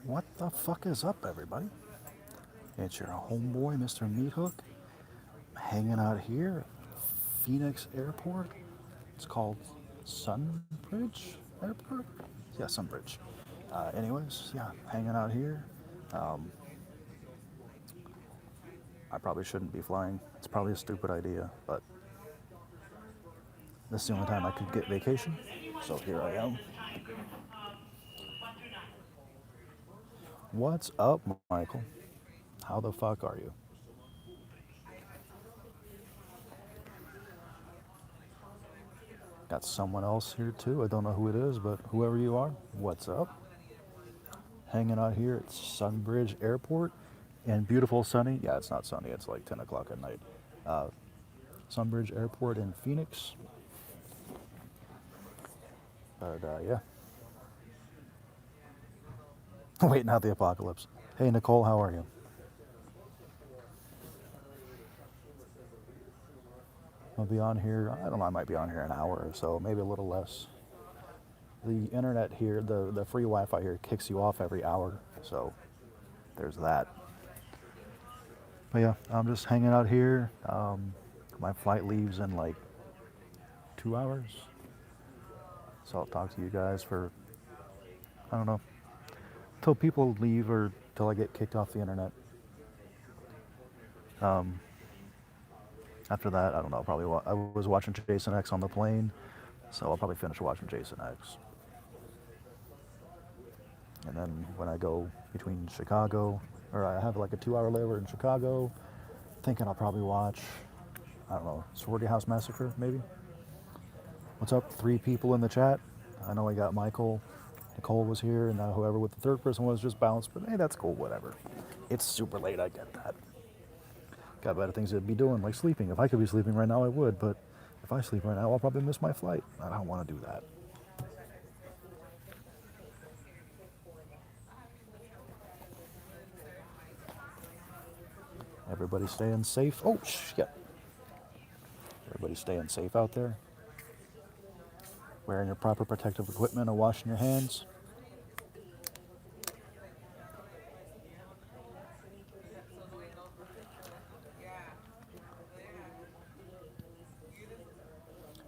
What the fuck is up, everybody? It's your homeboy, Mr. Meathook, hanging out here at Phoenix Airport. It's called Sunbridge Airport? Yeah, Sunbridge. Anyways, yeah, hanging out here. Um, I probably shouldn't be flying. It's probably a stupid idea, but this is the only time I could get vacation. So here I am. What's up, Michael? How the fuck are you? Got someone else here too. I don't know who it is, but whoever you are, what's up? Hanging out here at Sunbridge Airport in beautiful sunny. Yeah, it's not sunny. It's like 10 o'clock at night. Uh, Sunbridge Airport in Phoenix. But yeah, waiting out the apocalypse. Hey Nicole, how are you? I'll be on here. I don't know. I might be on here an hour or so, maybe a little less. The internet here, the free Wi-Fi here, kicks you off every hour, so there's that. But yeah, I'm just hanging out here. My flight leaves in like 2 hours, so I'll talk to you guys for, I don't know, till people leave or till I get kicked off the internet. After that, I don't know. Probably I was watching Jason X on the plane, so I'll probably finish watching Jason X. And then when I go between Chicago, or I have like a 2 hour layover in Chicago, thinking I'll probably watch, I don't know, Sorority House Massacre, maybe? What's up? 3 people in the chat. I know I got Michael, Nicole was here, and now whoever with the third person was just bounced, but hey, that's cool, whatever. It's super late, I get that. Got better things to be doing, like sleeping. If I could be sleeping right now, I would, but if I sleep right now, I'll probably miss my flight. I don't want to do that. Everybody staying safe. Oh, shit. Everybody staying safe out there. Wearing your proper protective equipment and washing your hands.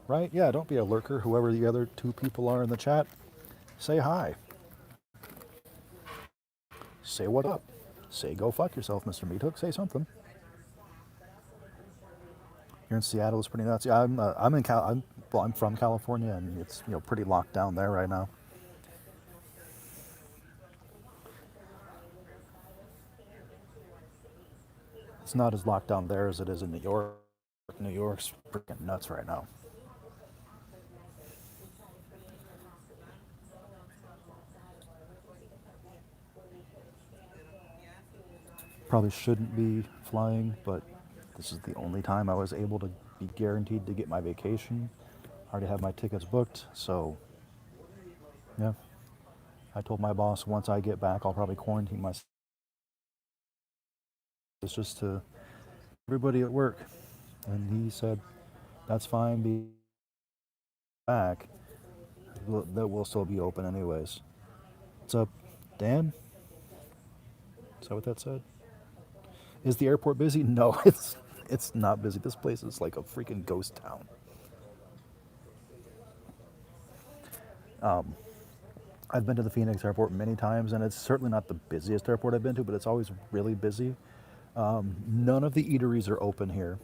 Right? Yeah, don't be a lurker. Whoever the other 2 people are in the chat, say hi. Say what up. Say go fuck yourself, Mr. Meathook. Say something. Here in Seattle, it's pretty nuts. Yeah, I'm from California, and it's pretty locked down there right now. It's not as locked down there as it is in New York. New York's freaking nuts right now. Probably shouldn't be flying, but this is the only time I was able to be guaranteed to get my vacation. I already have my tickets booked, so yeah. I told my boss once I get back, I'll probably quarantine myself. It's just to everybody at work. And he said, that's fine, be back. That will still be open anyways. What's up, Dan? Is that what that said? Is the airport busy? No, it's not busy. This place is like a freaking ghost town. I've been to the Phoenix airport many times, and it's certainly not the busiest airport I've been to, but it's always really busy. None of the eateries are open here.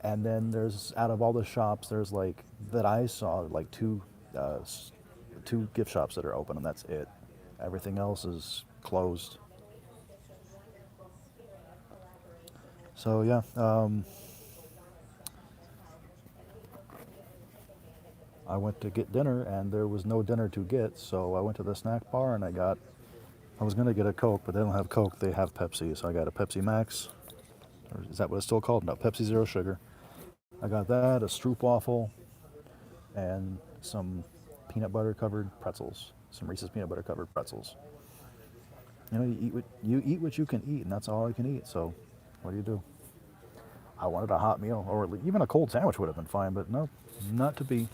And then there's, out of all the shops, there's like, that I saw, like two gift shops that are open, and that's it. Everything else is closed. So yeah, I went to get dinner, and there was no dinner to get, so I went to the snack bar, and I was gonna get a Coke, but they don't have Coke, they have Pepsi, so I got a Pepsi Max. Or is that what it's still called? No, Pepsi Zero Sugar. I got that, a stroopwafel, and some peanut butter covered pretzels. Some Reese's peanut butter covered pretzels. You eat what you can eat, and that's all I can eat, so what do you do? I wanted a hot meal, or even a cold sandwich would have been fine, but no, not to be.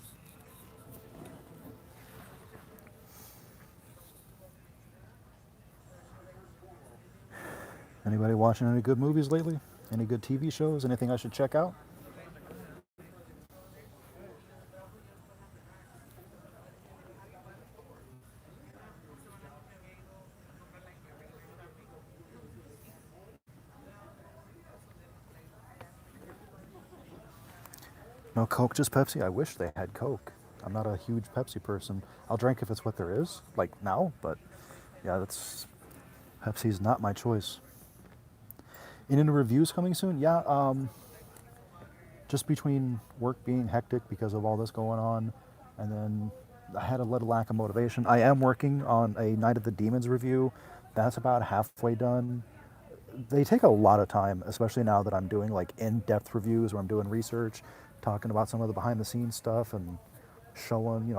Anybody watching any good movies lately? Any good TV shows? Anything I should check out? No Coke, just Pepsi. I wish they had Coke. I'm not a huge Pepsi person. I'll drink if it's what there is, like now, but yeah, that's Pepsi's not my choice. Any new reviews coming soon? Yeah, just between work being hectic because of all this going on, and then I had a little lack of motivation. I am working on a Night of the Demons review. That's about halfway done. They take a lot of time, especially now that I'm doing like in-depth reviews where I'm doing research, talking about some of the behind-the-scenes stuff and showing,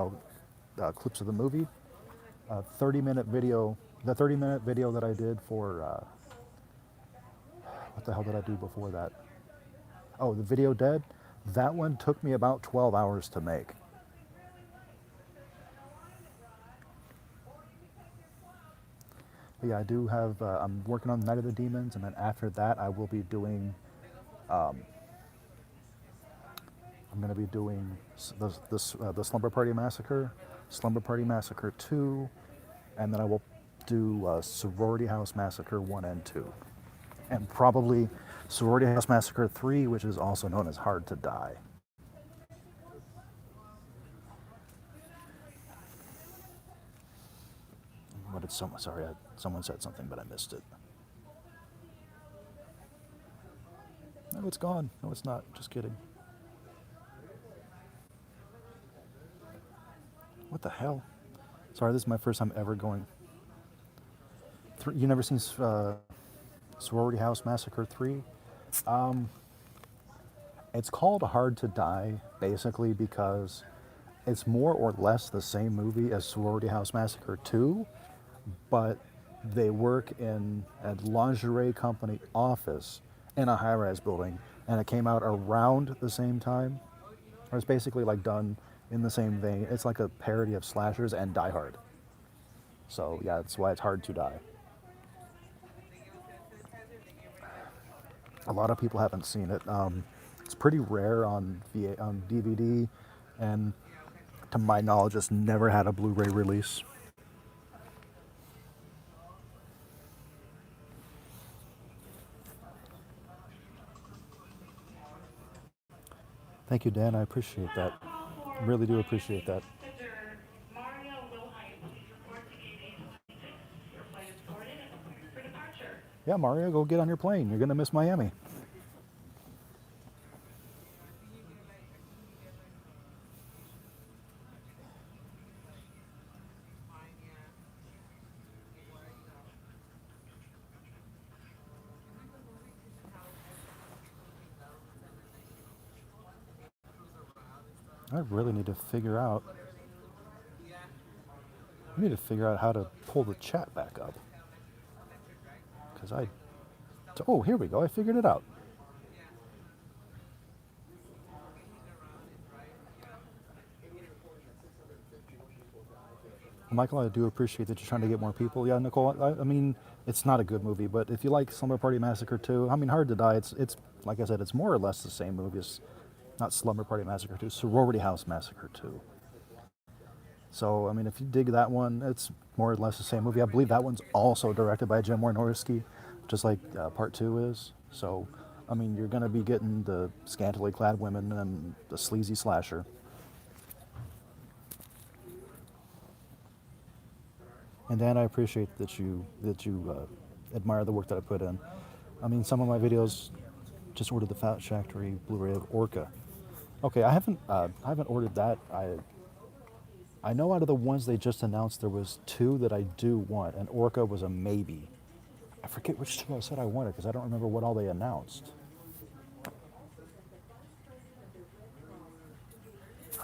clips of the movie. 30-minute video, the 30-minute video that I did for, what the hell did I do before that? Oh, the Video Dead. That one took me about 12 hours to make. But yeah, I do have, I'm working on Night of the Demons, and then after that I will be doing, I'm going to be doing the Slumber Party Massacre, Slumber Party Massacre 2, and then I will do Sorority House Massacre 1 and 2. And probably Sorority House Massacre 3, which is also known as Hard to Die. What did someone, sorry, someone said something, but I missed it. No, it's gone. No, it's not. Just kidding. What the hell? Sorry, this is my first time ever going. You never seen Sorority House Massacre 3? It's called Hard to Die, basically because it's more or less the same movie as Sorority House Massacre 2, but they work in a lingerie company office in a high-rise building, and it came out around the same time. Or it's basically like done in the same vein. It's like a parody of slashers and Die Hard. So yeah, that's why it's Hard to Die. A lot of people haven't seen it. It's pretty rare on DVD, and to my knowledge, it's never had a Blu-ray release. Thank you, Dan. I appreciate that. Really do appreciate that. Yeah, Mario, go get on your plane. You're going to miss Miami. I really need to figure out. I need to figure out how to pull the chat back up. Because oh, here we go. I figured it out. Michael, I do appreciate that you're trying to get more people. Yeah, Nicole, I mean, it's not a good movie, but if you like Slumber Party Massacre 2, I mean, Hard to Die, it's like I said, it's more or less the same movie as, not Slumber Party Massacre 2, Sorority House Massacre 2. So, I mean, if you dig that one, it's more or less the same movie. I believe that one's also directed by Jim Wynorski, just like Part 2 is. So, I mean, you're going to be getting the scantily clad women and the sleazy slasher. And Dan, I appreciate that you admire the work that I put in. I mean, some of my videos, just ordered the Fat Factory Blu-ray of Orca. Okay, I haven't ordered that. I know out of the ones they just announced, there was 2 that I do want, and Orca was a maybe. I forget which 2 I said I wanted because I don't remember what all they announced.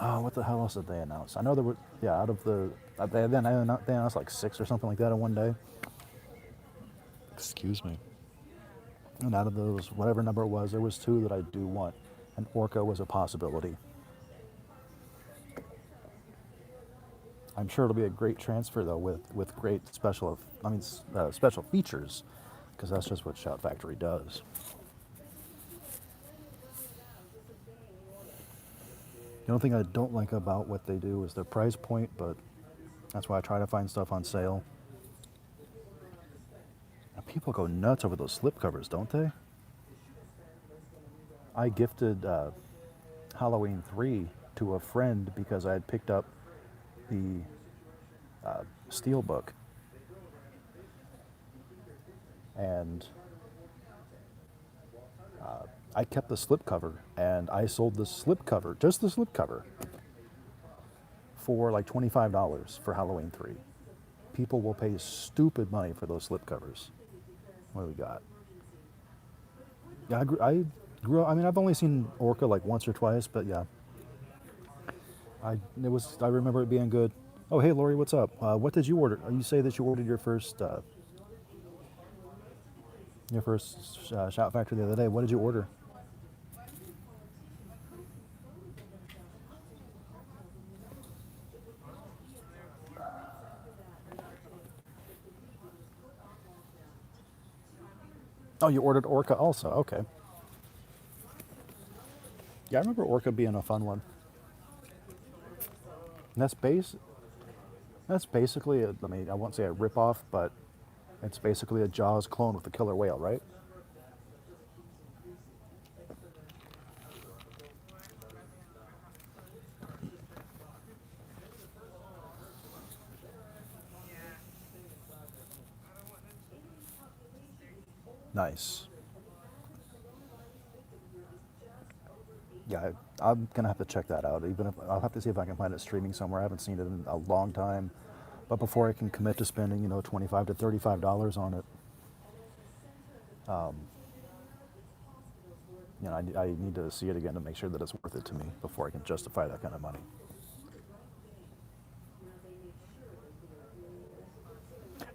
Oh, what the hell else did they announce? I know there were, yeah, out of the, they announced like 6 or something like that in one day. Excuse me. And out of those, whatever number it was, there was 2 that I do want, and Orca was a possibility. I'm sure it'll be a great transfer though, with great special features. because that's just what Shout Factory does. The only thing I don't like about what they do is their price point, but that's why I try to find stuff on sale. And people go nuts over those slipcovers, don't they? I gifted Halloween 3 to a friend because I had picked up the Steelbook. And I kept the slipcover, and I sold the slipcover, just the slipcover, for like $25 for Halloween 3. People will pay stupid money for those slipcovers. What do we got? Yeah, I grew up, I mean, I've only seen Orca like once or twice, but yeah. I remember it being good. Oh, hey, Lori, what's up? What did you order? You say that you ordered your first Shout Factory the other day. What did you order? Oh, you ordered Orca also. Okay. Yeah, I remember Orca being a fun one. And that's basically I mean, I won't say a ripoff, but it's basically a Jaws clone with a killer whale, right? Nice. Yeah, I'm gonna have to check that out. Even if I'll have to see if I can find it streaming somewhere. I haven't seen it in a long time. But before I can commit to spending, $25 to $35 on it, I need to see it again to make sure that it's worth it to me before I can justify that kind of money.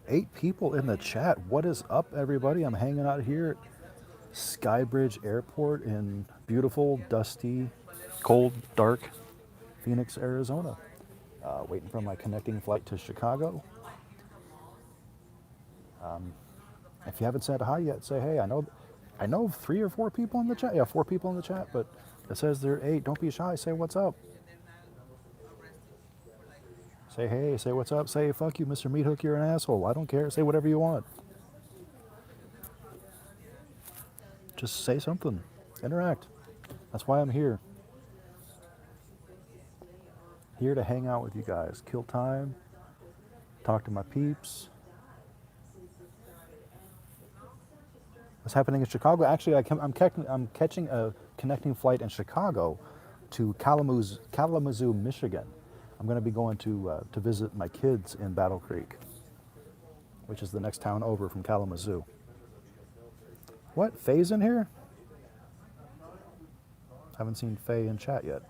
8 people in the chat. What is up, everybody? I'm hanging out here at Skybridge Airport in beautiful, dusty, cold, dark Phoenix, Arizona. Waiting for my connecting flight to Chicago. If you haven't said hi yet, say hey. I know 3 or 4 people in the chat. Yeah, 4 people in the chat, but it says there are 8. Don't be shy. Say what's up. Say hey. Say what's up. Say fuck you, Mr. Meat Hook. You're an asshole. I don't care. Say whatever you want. Just say something. Interact. That's why I'm here. Here to hang out with you guys. Kill time. Talk to my peeps. What's happening in Chicago? Actually, I'm catching a connecting flight in Chicago to Kalamazoo, Michigan. I'm going to be going to visit my kids in Battle Creek, which is the next town over from Kalamazoo. What? Faye's in here? Haven't seen Faye in chat yet.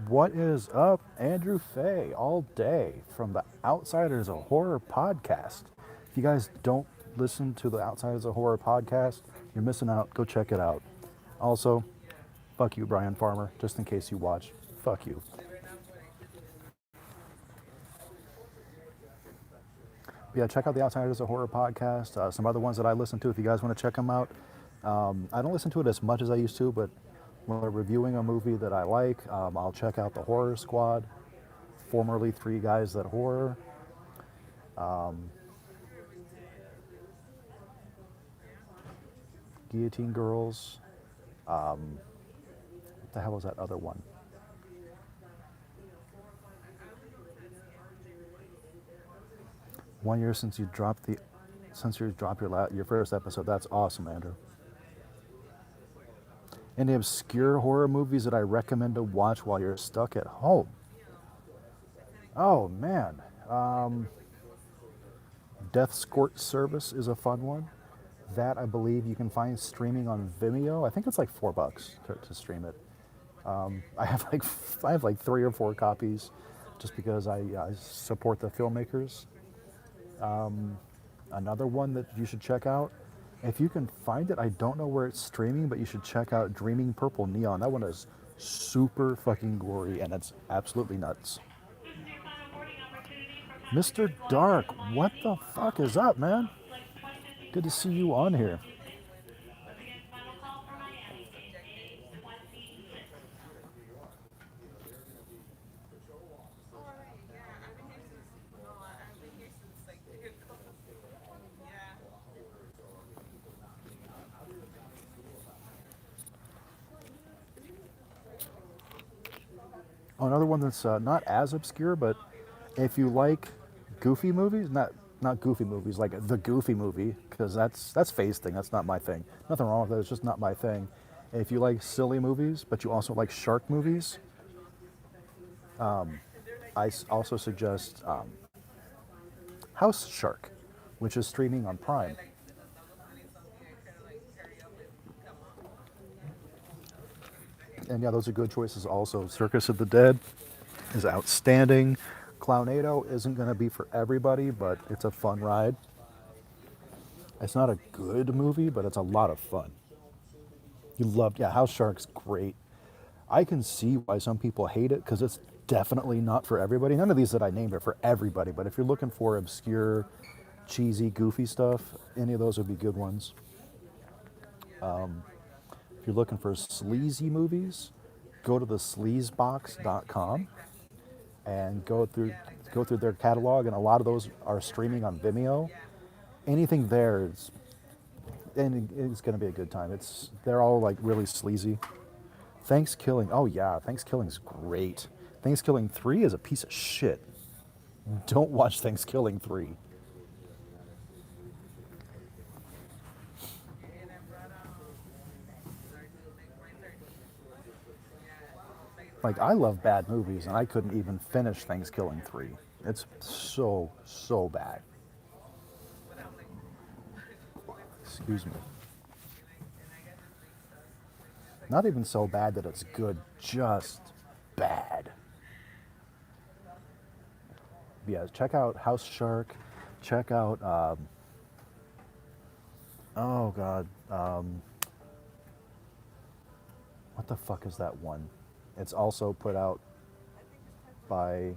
What is up, Andrew Faye, all day from the Outsiders of Horror podcast. If you guys don't listen to the Outsiders of Horror podcast, you're missing out. Go check it out. Also, fuck you, Brian Farmer, just in case you watch. Fuck you. Yeah, check out the Outsiders of Horror podcast. Some other ones that I listen to if you guys want to check them out. I don't listen to it as much as I used to, but when we're reviewing a movie that I like, I'll check out the Horror Squad, formerly 3 Guys That Horror. Guillotine Girls. What the hell was that other one? One year since you dropped your first episode. That's awesome, Andrew. Any obscure horror movies that I recommend to watch while you're stuck at home? Oh, man. Death Escort Service is a fun one. That, I believe, you can find streaming on Vimeo. I think it's like $4 to stream it. I have like 3 or 4 copies just because I support the filmmakers. Another one that you should check out, if you can find it, I don't know where it's streaming, but you should check out Dreaming Purple Neon. That one is super fucking gory, and it's absolutely nuts. Mr. Dark, what the fuck is up, man? Good to see you on here. Oh, another one that's not as obscure, but if you like goofy movies, not goofy movies, like the Goofy movie, because that's Faye's thing. That's not my thing. Nothing wrong with that. It's just not my thing. If you like silly movies, but you also like shark movies, also suggest House Shark, which is streaming on Prime. And yeah, those are good choices. Also, Circus of the Dead is outstanding. Clownado isn't going to be for everybody, but it's a fun ride. It's not a good movie, but it's a lot of fun. Yeah, House Shark's great. I can see why some people hate it because it's definitely not for everybody. None of these that I named are for everybody, but if you're looking for obscure, cheesy, goofy stuff, any of those would be good ones. If you're looking for sleazy movies, go to the sleazebox.com and go through their catalog, and a lot of those are streaming on Vimeo. Anything there is, and it's going to be a good time. They're all like really sleazy. Thanksgiving, oh yeah, Thanksgiving's great. Thanksgiving 3 is a piece of shit. Don't watch Thanksgiving 3. Like, I love bad movies, and I couldn't even finish Thanksgiving 3. It's so bad. Excuse me. Not even so bad that it's good, just bad. Yeah, check out House Shark. Check out, oh God, what the fuck is that one? It's also put out by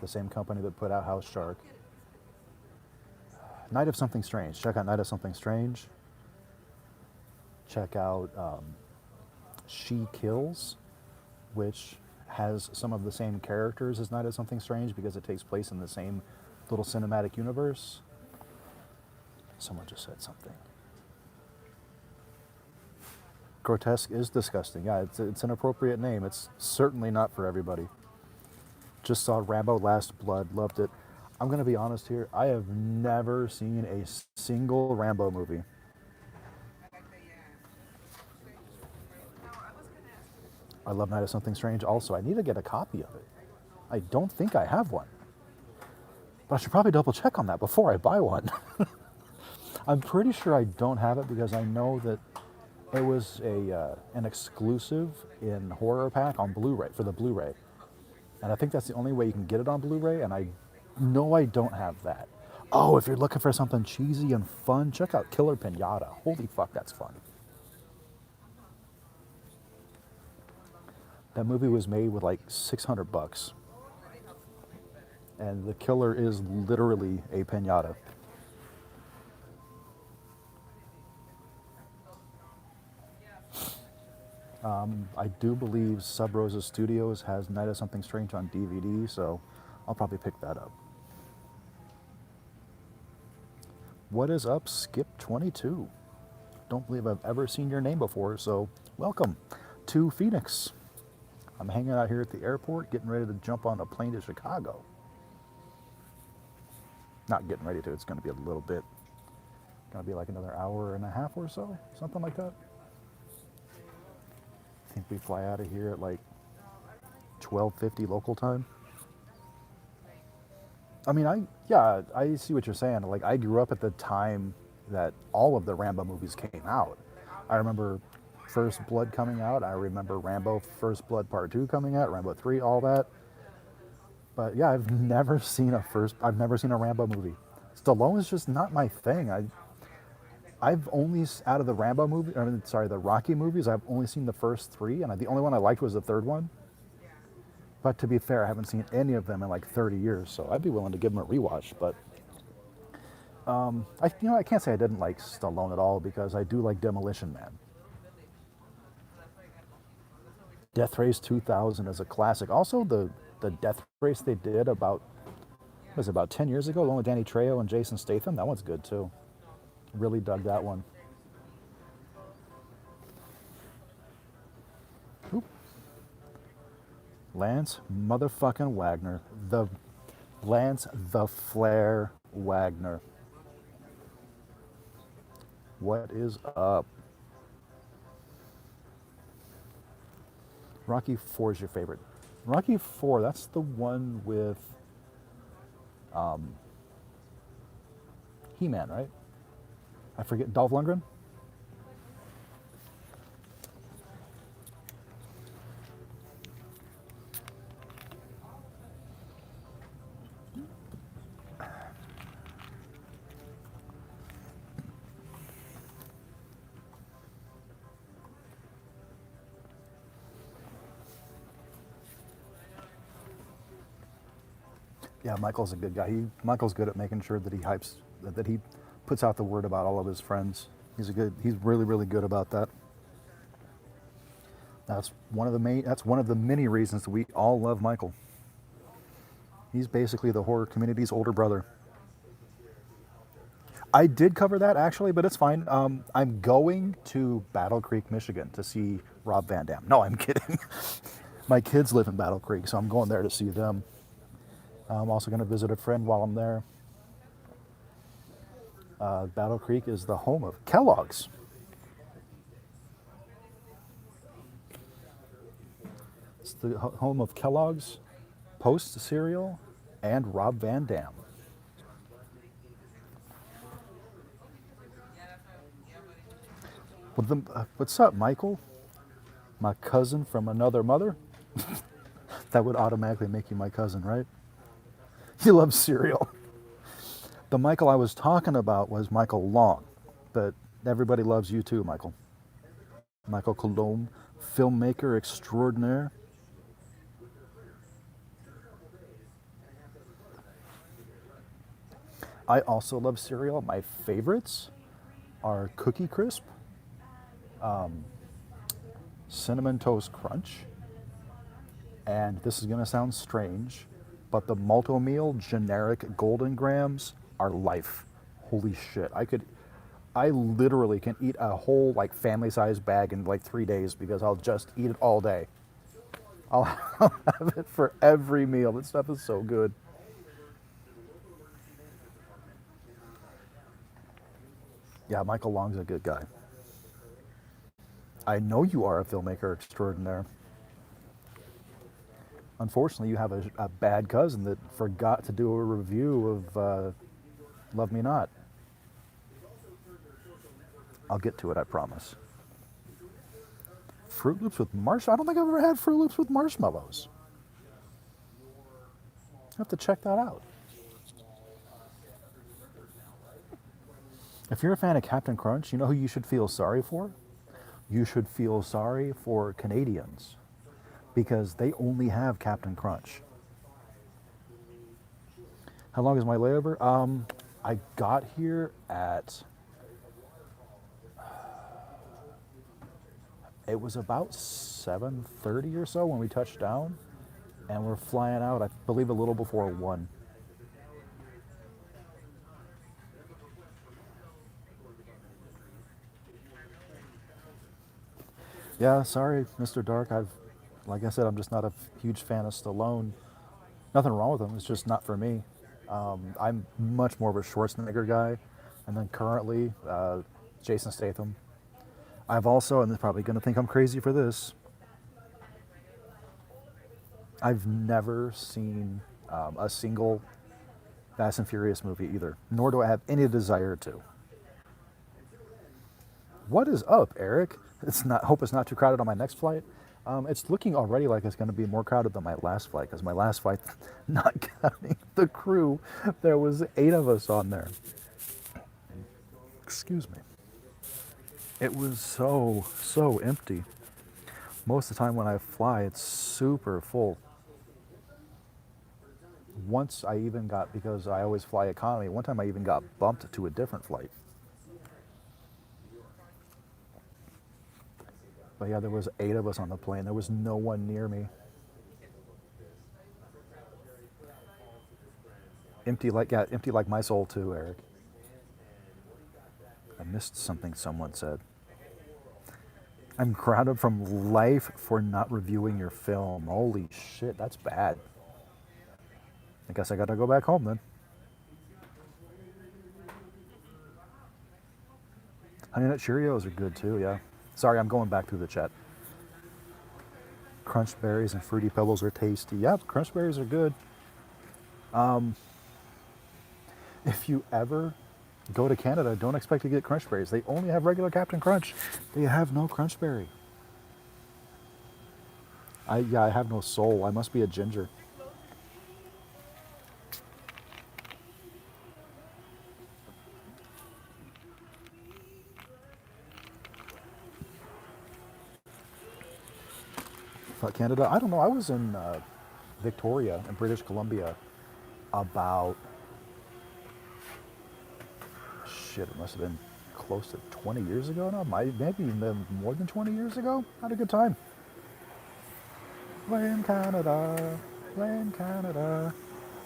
the same company that put out House Shark. Night of Something Strange. Check out Night of Something Strange. Check out She Kills, which has some of the same characters as Night of Something Strange because it takes place in the same little cinematic universe. Someone just said something. Grotesque is disgusting. Yeah, it's an appropriate name. It's certainly not for everybody. Just saw Rambo Last Blood, loved it. I'm going to be honest here. I have never seen a single Rambo movie. I love Night of Something Strange also. I need to get a copy of it. I don't think I have one. But I should probably double check on that before I buy one. I'm pretty sure I don't have it because I know that it was an exclusive in Horror Pack on Blu-ray, for the Blu-ray. And I think that's the only way you can get it on Blu-ray, and I know I don't have that. Oh, if you're looking for something cheesy and fun, check out Killer Pinata. Holy fuck, that's fun. That movie was made with like $600. And the killer is literally a pinata. I do believe Sub Rosa Studios has Night of Something Strange on DVD, so I'll probably pick that up. What is up, Skip22? Don't believe I've ever seen your name before, so welcome to Phoenix. I'm hanging out here at the airport, getting ready to jump on a plane to Chicago. Not getting ready to, it's going to be a little bit, going to be like another hour and a half or so, something like that. I think we fly out of here at like 12:50 local time. I mean, I see what you're saying. Like, I grew up at the time that all of the Rambo movies came out. I remember First Blood coming out. I remember Rambo First Blood Part 2 coming out, Rambo 3, all that. But yeah, I've never seen a Rambo movie. Stallone is just not my thing. I've only, out of the Rambo movie, I mean, sorry, the Rocky movies, I've only seen the first three, and the only one I liked was the third one. But to be fair, I haven't seen any of them in like 30 years, so I'd be willing to give them a rewatch. But I can't say I didn't like Stallone at all because I do like Demolition Man. Death Race 2000 is a classic. Also, the Death Race they did about 10 years ago, the one with Danny Trejo and Jason Statham, that one's good too. Really dug that one. Oop. Lance motherfucking Wagner. Lance the Flair Wagner. What is up? Rocky 4 is your favorite. Rocky 4, that's the one with He-Man, right? I forget, Dolph Lundgren? Yeah, Michael's a good guy. Michael's good at making sure that he puts out the word about all of his friends. He's really, really good about that. That's one of the many reasons that we all love Michael. He's basically the horror community's older brother. I did cover that actually, but it's fine. I'm going to Battle Creek, Michigan to see Rob Van Dam. No, I'm kidding. My kids live in Battle Creek, so I'm going there to see them. I'm also going to visit a friend while I'm there. Battle Creek is the home of Kellogg's. It's the home of Kellogg's, Post cereal, and Rob Van Dam. What's up, Michael? My cousin from another mother? That would automatically make you my cousin, right? He loves cereal. The Michael I was talking about was Michael Long, but everybody loves you too, Michael. Michael Colomb, filmmaker extraordinaire. I also love cereal. My favorites are Cookie Crisp, Cinnamon Toast Crunch, and this is going to sound strange, but the Multi-Meal generic Golden Grams are life. Holy shit. I literally can eat a whole like family-sized bag in like 3 days because I'll just eat it all day. I'll have it for every meal. This stuff is so good. Yeah, Michael Long's a good guy. I know you are a filmmaker extraordinaire. Unfortunately, you have a bad cousin that forgot to do a review of Love Me Not. I'll get to it, I promise. Fruit Loops with marshmallows? I don't think I've ever had Fruit Loops with marshmallows. I have to check that out. If you're a fan of Captain Crunch, you know who you should feel sorry for? You should feel sorry for Canadians because they only have Captain Crunch. How long is my layover? I got here at, it was about 7:30 or so when we touched down, and we're flying out, I believe, a little before 1. Yeah, sorry, Mr. Dark. Like I said, I'm just not a huge fan of Stallone. Nothing wrong with him. It's just not for me. I'm much more of a Schwarzenegger guy. And then currently, Jason Statham. I've also, and they're probably going to think I'm crazy for this, I've never seen a single Fast and Furious movie either, nor do I have any desire to. What is up, Eric? Hope it's not too crowded on my next flight. It's looking already like it's going to be more crowded than my last flight, because my last flight, not counting the crew, there was 8 of us on there. Excuse me. It was so empty. Most of the time when I fly, it's super full. Once I even got, because I always fly economy, one time I even got bumped to a different flight. But yeah, there was 8 of us on the plane. There was no one near me. Empty like my soul too, Eric. I missed something someone said. I'm grounded from life for not reviewing your film. Holy shit, that's bad. I guess I gotta go back home then. Honey Nut Cheerios are good too, yeah. Sorry, I'm going back through the chat. Crunch berries and Fruity Pebbles are tasty. Yep, crunch berries are good. If you ever go to Canada, don't expect to get crunch berries. They only have regular Captain Crunch. They have no crunch berry. I have no soul. I must be a ginger. But Canada, I don't know. I was in Victoria in British Columbia about, shit, it must have been close to 20 years ago now. Maybe even more than 20 years ago. Had a good time. Playing Canada,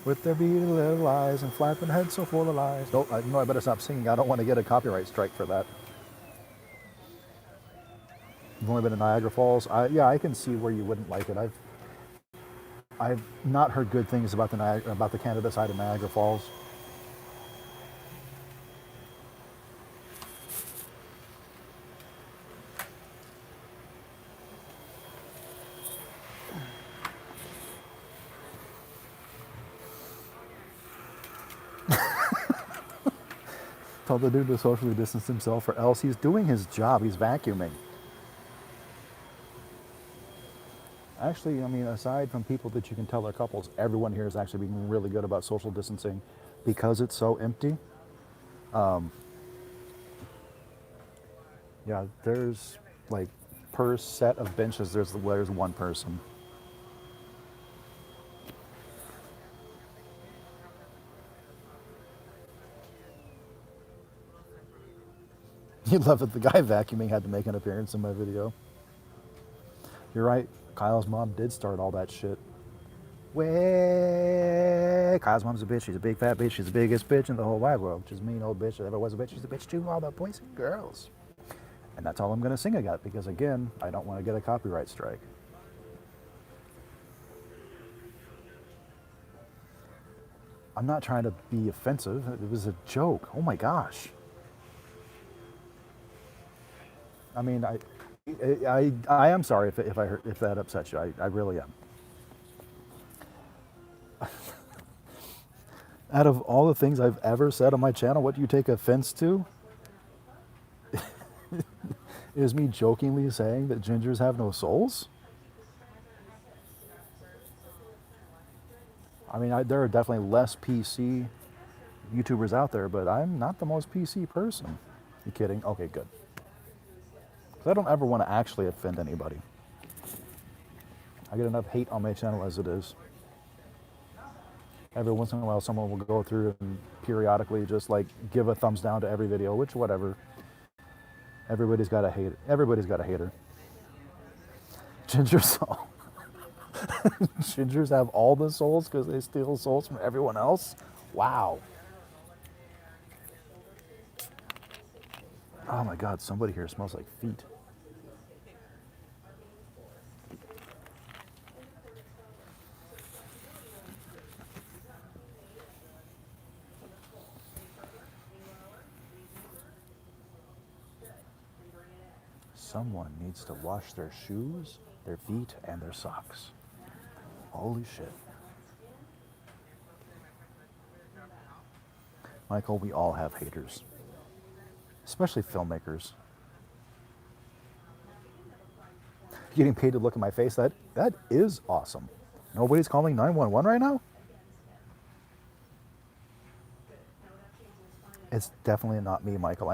with their beady little eyes and flapping heads so full of lies. Oh, I know I better stop singing. I don't want to get a copyright strike for that. You've only been to Niagara Falls. Yeah, I can see where you wouldn't like it. I've not heard good things about the Canada side of Niagara Falls. Tell the dude to socially distance himself, or else he's doing his job. He's vacuuming. Actually, I mean, aside from people that you can tell are couples, everyone here is actually being really good about social distancing because it's so empty. Yeah, there's like per set of benches, there's one person. You love it. The guy vacuuming had to make an appearance in my video. You're right. Kyle's mom did start all that shit. Way, Kyle's mom's a bitch. She's a big fat bitch. She's the biggest bitch in the whole wide world. She's a mean old bitch that ever was a bitch. She's a bitch to all the boys and girls. And that's all I'm going to sing about because, again, I don't want to get a copyright strike. I'm not trying to be offensive. It was a joke. Oh my gosh. I mean, I am sorry if that upsets you. I really am. Out of all the things I've ever said on my channel, what do you take offense to? Is me jokingly saying that gingers have no souls? I mean, there are definitely less PC YouTubers out there, but I'm not the most PC person. You kidding? Okay, good. Because I don't ever want to actually offend anybody. I get enough hate on my channel as it is. Every once in a while, someone will go through and periodically just like give a thumbs down to every video, which whatever. Everybody's got a hater. Everybody's got a hater. Ginger soul. Gingers have all the souls because they steal souls from everyone else? Wow. Oh my God, somebody here smells like feet. Someone needs to wash their shoes, their feet, and their socks. Holy shit. Michael, we all have haters. Especially filmmakers. Getting paid to look at my face, that is awesome. Nobody's calling 911 right now? It's definitely not me, Michael.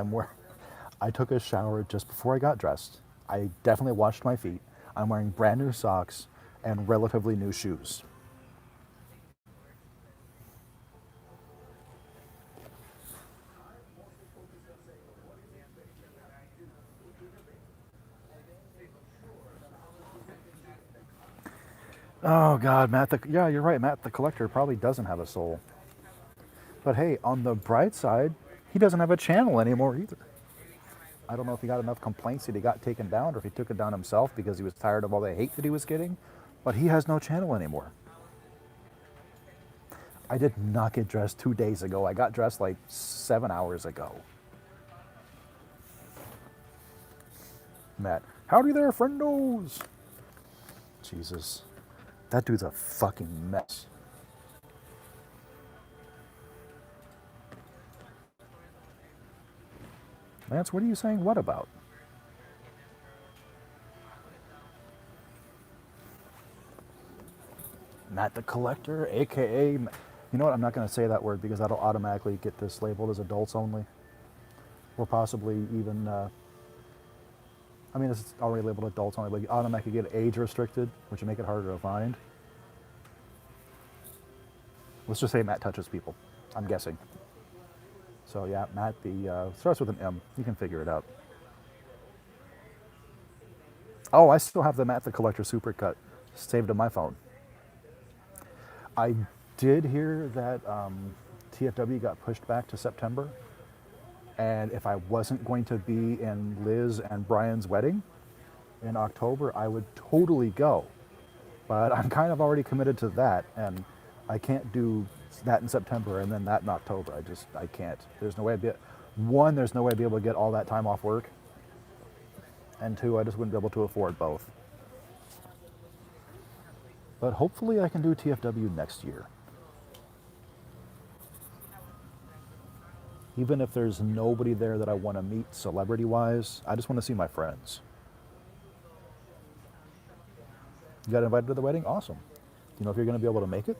I took a shower just before I got dressed. I definitely washed my feet. I'm wearing brand new socks and relatively new shoes. Oh God, Matt, yeah, you're right. Matt the Collector probably doesn't have a soul. But hey, on the bright side, he doesn't have a channel anymore either. I don't know if he got enough complaints that he got taken down or if he took it down himself because he was tired of all the hate that he was getting, but he has no channel anymore. I did not get dressed 2 days ago. I got dressed like 7 hours ago. Matt, howdy there, friendos. Jesus. That dude's a fucking mess. Lance, what are you saying what about? Matt the Collector, aka, you know what? I'm not going to say that word because that'll automatically get this labeled as adults only, or possibly even. I mean, it's already labeled adults only, but you automatically get age restricted, which would make it harder to find. Let's just say Matt touches people. I'm guessing. So yeah, Matt the starts with an M. You can figure it out. Oh, I still have the Matt the Collector Supercut saved on my phone. I did hear that TFW got pushed back to September, and if I wasn't going to be in Liz and Brian's wedding in October, I would totally go. But I'm kind of already committed to that, and I can't do that in September and then that in October. I can't. There's no way there's no way I'd be able to get all that time off work, and two, I just wouldn't be able to afford both. But hopefully I can do TFW next year. Even if there's nobody there that I want to meet celebrity-wise, I just want to see my friends. You got invited to the wedding? Awesome. Do you know if you're going to be able to make it?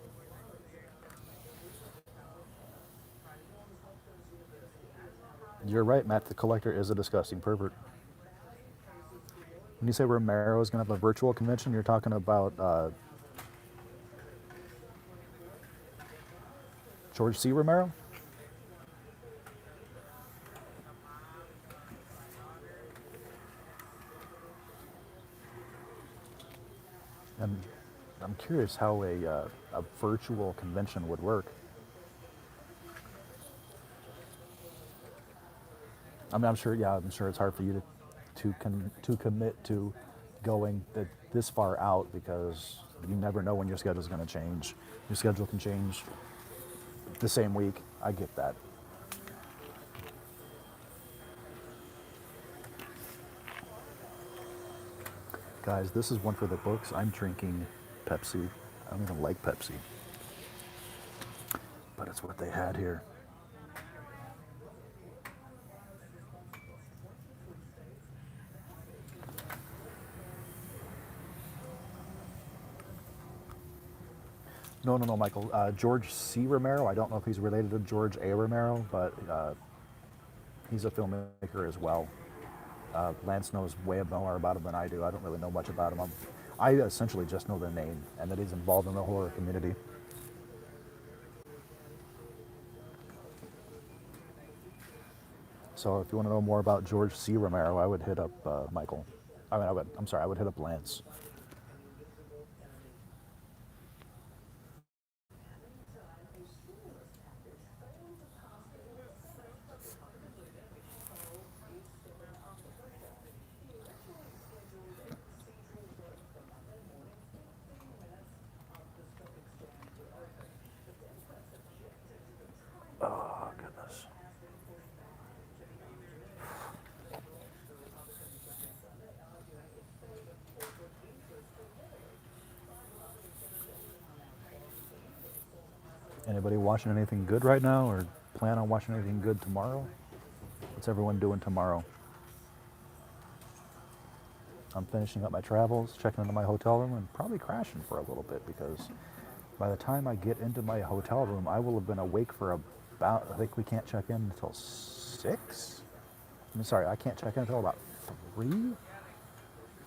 You're right, Matt the Collector is a disgusting pervert. When you say Romero is going to have a virtual convention, you're talking about George C. Romero? And I'm curious how a virtual convention would work. I mean, I'm sure it's hard for you to commit to going this far out because you never know when your schedule's going to change. Your schedule can change the same week. I get that. Guys, this is one for the books. I'm drinking Pepsi. I don't even like Pepsi, but it's what they had here. No, Michael. George C. Romero. I don't know if he's related to George A. Romero, but he's a filmmaker as well. Lance knows way more about him than I do. I don't really know much about him. I essentially just know the name and that he's involved in the horror community. So if you want to know more about George C. Romero, I would hit up Michael. I would hit up Lance. Oh, goodness. Anybody watching anything good right now or plan on watching anything good tomorrow? What's everyone doing tomorrow? I'm finishing up my travels, checking into my hotel room, and probably crashing for a little bit because by the time I get into my hotel room, I will have been awake for about, I think we can't check in until 6. I'm sorry, I can't check in until about 3.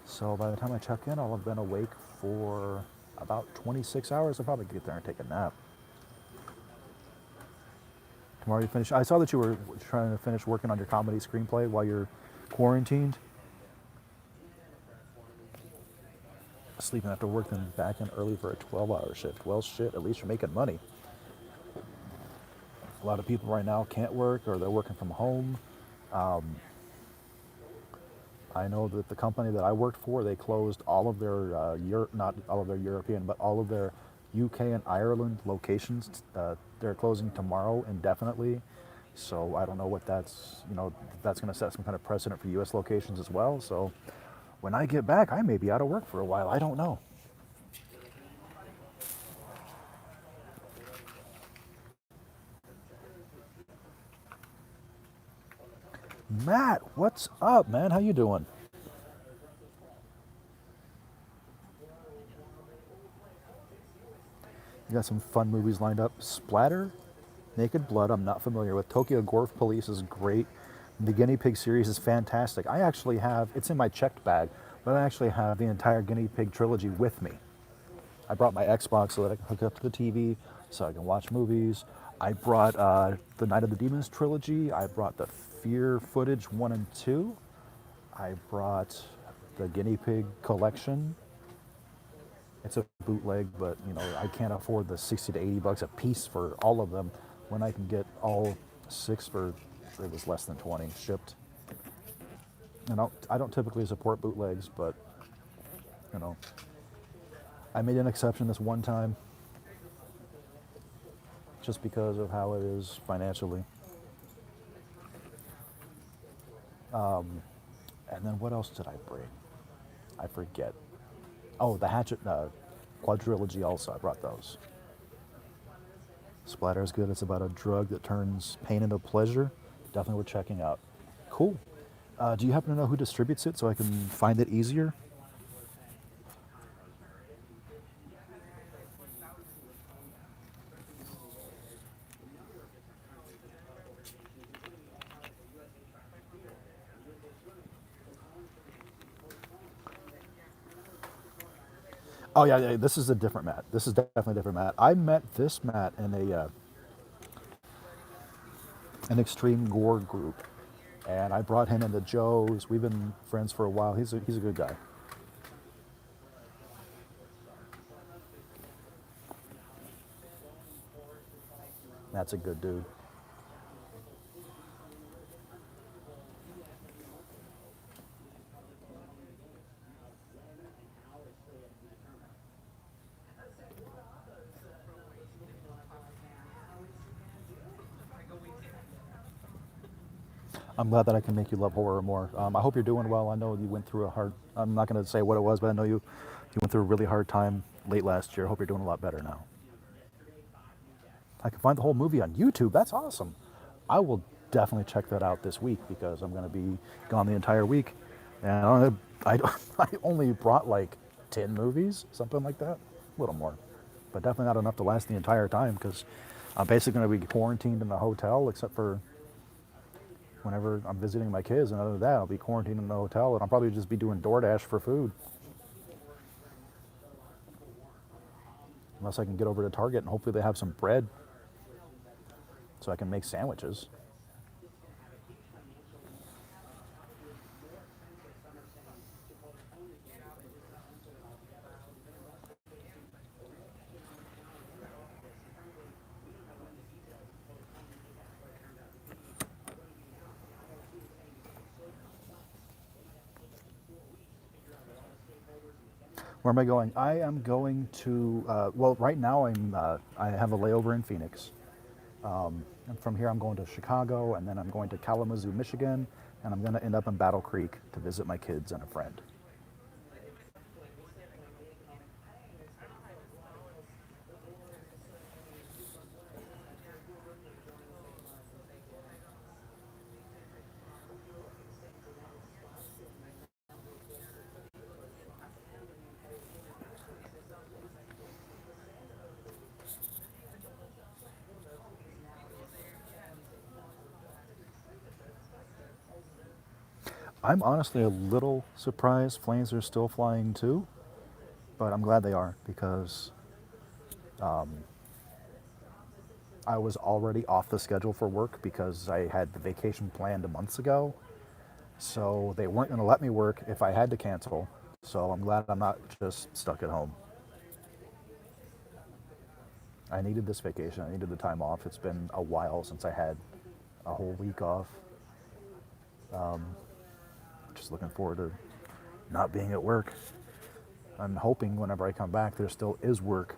So by the time I check in, I'll have been awake for about 26 hours. I'll probably get there and take a nap. Tomorrow you finish. I saw that you were trying to finish working on your comedy screenplay while you're quarantined. Sleeping after work, then back in early for a 12-hour shift. Well, shit, at least you're making money. A lot of people right now can't work or they're working from home. I know that the company that I worked for, they closed all of their, not all of their European, but all of their UK and Ireland locations. They're closing tomorrow indefinitely. So I don't know what that's, that's going to set some kind of precedent for US locations as well. So when I get back, I may be out of work for a while. I don't know. Matt, what's up, man? How you doing? You got some fun movies lined up. Splatter, Naked Blood, I'm not familiar with. Tokyo Gore Police is great. The Guinea Pig series is fantastic. I actually have, it's in my checked bag, but I actually have the entire Guinea Pig trilogy with me. I brought my Xbox so that I can hook it up to the TV so I can watch movies. I brought the Night of the Demons trilogy. I brought the Fear footage 1 and 2. I brought the Guinea Pig collection. It's a bootleg, but I can't afford the 60 to 80 bucks a piece for all of them when I can get all 6 for, it was less than 20 shipped. And I don't typically support bootlegs, but I made an exception this one time just because of how it is financially. And then what else did I bring? I forget. Oh, the Hatchet quadrilogy also. I brought those. Splatter is good. It's about a drug that turns pain into pleasure. Definitely worth checking out. Cool. Do you happen to know who distributes it so I can find it easier? Oh yeah, this is a different Matt. This is definitely a different Matt. I met this Matt in an extreme gore group, and I brought him into Joe's. We've been friends for a while. He's a good guy. That's a good dude. I'm glad that I can make you love horror more. I hope you're doing well. I know you went through a hard. I'm not going to say what it was, but I know you went through a really hard time late last year. I hope you're doing a lot better now. I can find the whole movie on YouTube. That's awesome. I will definitely check that out this week because I'm going to be gone the entire week, and I only brought like 10 movies, something like that, a little more, but definitely not enough to last the entire time because I'm basically going to be quarantined in the hotel except for whenever I'm visiting my kids, and other than that, I'll be quarantined in the hotel, and I'll probably just be doing DoorDash for food. Unless I can get over to Target and hopefully they have some bread so I can make sandwiches. Where am I going? I am going to, well, right now I have a layover in Phoenix. And from here I'm going to Chicago, and then I'm going to Kalamazoo, Michigan, and I'm going to end up in Battle Creek to visit my kids and a friend. I'm honestly a little surprised planes are still flying too, but I'm glad they are because I was already off the schedule for work because I had the vacation planned months ago. So they weren't going to let me work if I had to cancel. So I'm glad I'm not just stuck at home. I needed this vacation. I needed the time off. It's been a while since I had a whole week off. Just looking forward to not being at work. I'm hoping whenever I come back, there still is work.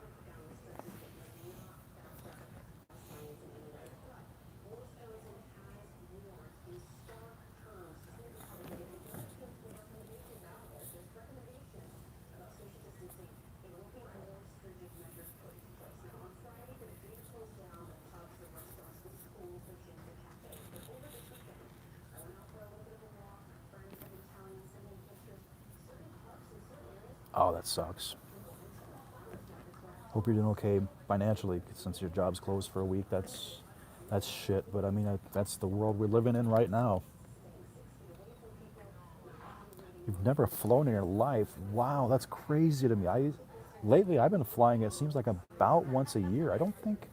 Oh, that sucks. Hope you're doing okay financially since your job's closed for a week. That's shit. But I mean, that's the world we're living in right now. You've never flown in your life. Wow, that's crazy to me. Lately I've been flying. It seems like about once a year. I don't think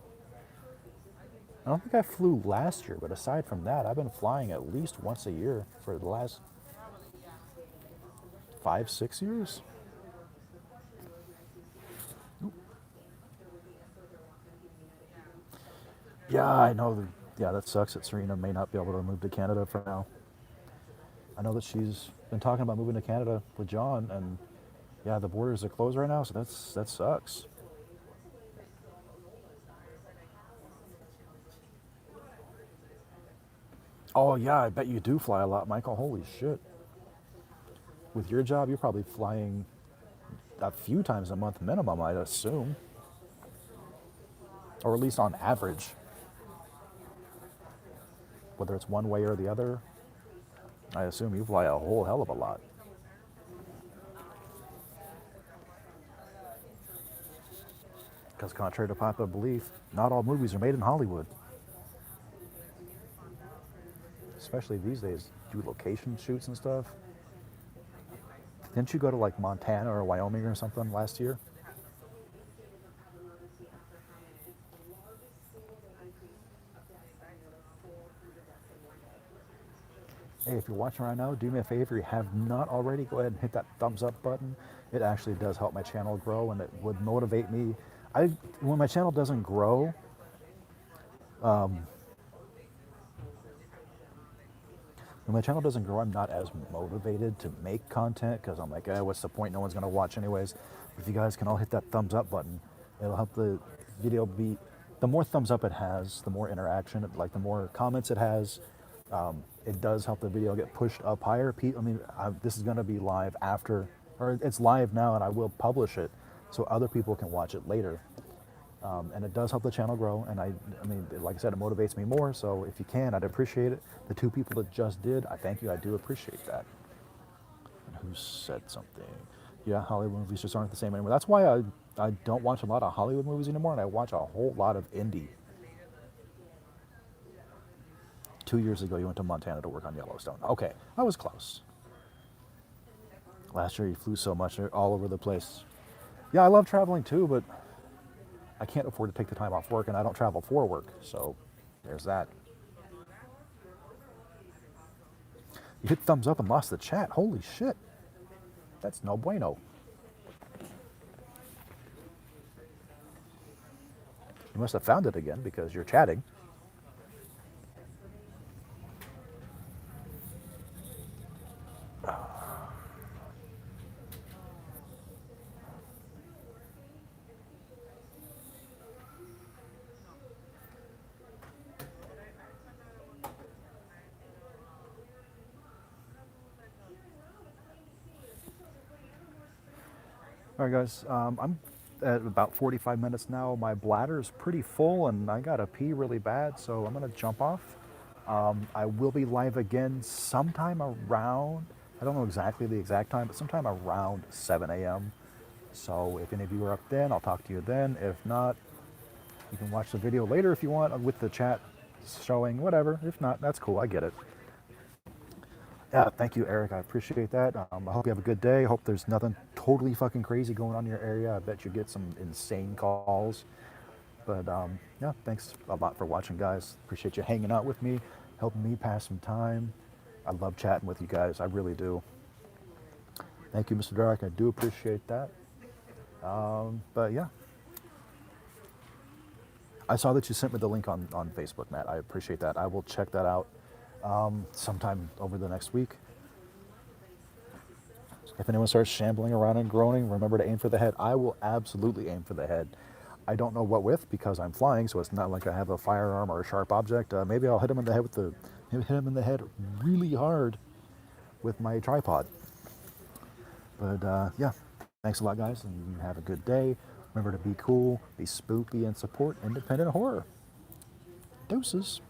I flew last year, but aside from that, I've been flying at least once a year for the last 5, 6 years. Yeah, I know. Yeah, that sucks that Serena may not be able to move to Canada for now. I know that she's been talking about moving to Canada with John, and yeah, the borders are closed right now, so that sucks. Oh yeah, I bet you do fly a lot, Michael. Holy shit! With your job, you're probably flying a few times a month minimum, I'd assume, or at least on average. Whether it's one way or the other, I assume you fly a whole hell of a lot. Because contrary to popular belief, not all movies are made in Hollywood. Especially these days, do location shoots and stuff. Didn't you go to like Montana or Wyoming or something last year? Hey, if you're watching right now, do me a favor. If you have not already, go ahead and hit that thumbs up button. It actually does help my channel grow, and it would motivate me. When my channel doesn't grow, I'm not as motivated to make content because I'm like, what's the point? No one's gonna watch anyways. If you guys can all hit that thumbs up button, it'll help the video be. The more thumbs up it has, the more interaction, like the more comments it has, it does help the video get pushed up higher. This is going to be live after, or it's live now, and I will publish it so other people can watch it later. And it does help the channel grow, and like I said, it motivates me more. So if you can, I'd appreciate it. The 2 people that just did, I thank you. I do appreciate that. And who said something? Yeah, Hollywood movies just aren't the same anymore. That's why I don't watch a lot of Hollywood movies anymore, and I watch a whole lot of indie. 2 years ago, you went to Montana to work on Yellowstone. Okay, I was close. Last year, you flew so much, all over the place. Yeah, I love traveling too, but I can't afford to take the time off work, and I don't travel for work, so there's that. You hit thumbs up and lost the chat. Holy shit. That's no bueno. You must have found it again because you're chatting. All right, guys, I'm at about 45 minutes now. My bladder is pretty full, and I gotta pee really bad, so I'm gonna jump off. I will be live again sometime around, I don't know exactly the exact time, but sometime around 7 a.m. So if any of you are up then, I'll talk to you then. If not, you can watch the video later if you want with the chat showing, whatever. If not, that's cool, I get it. Yeah, thank you, Eric. I appreciate that. I hope you have a good day. I hope there's nothing totally fucking crazy going on in your area. I bet you get some insane calls. But yeah, thanks a lot for watching, guys. Appreciate you hanging out with me, helping me pass some time. I love chatting with you guys. I really do. Thank you, Mr. Dark. I do appreciate that. But yeah, I saw that you sent me the link on Facebook, Matt. I appreciate that. I will check that out sometime over the next week. If anyone starts shambling around and groaning, remember to aim for the head. I will absolutely aim for the head. I don't know what with because I'm flying, so it's not like I have a firearm or a sharp object. Maybe I'll hit him in the head with the hit him in the head really hard with my tripod. But yeah, thanks a lot, guys, and have a good day. Remember to be cool, be spooky, and support independent horror. Deuces.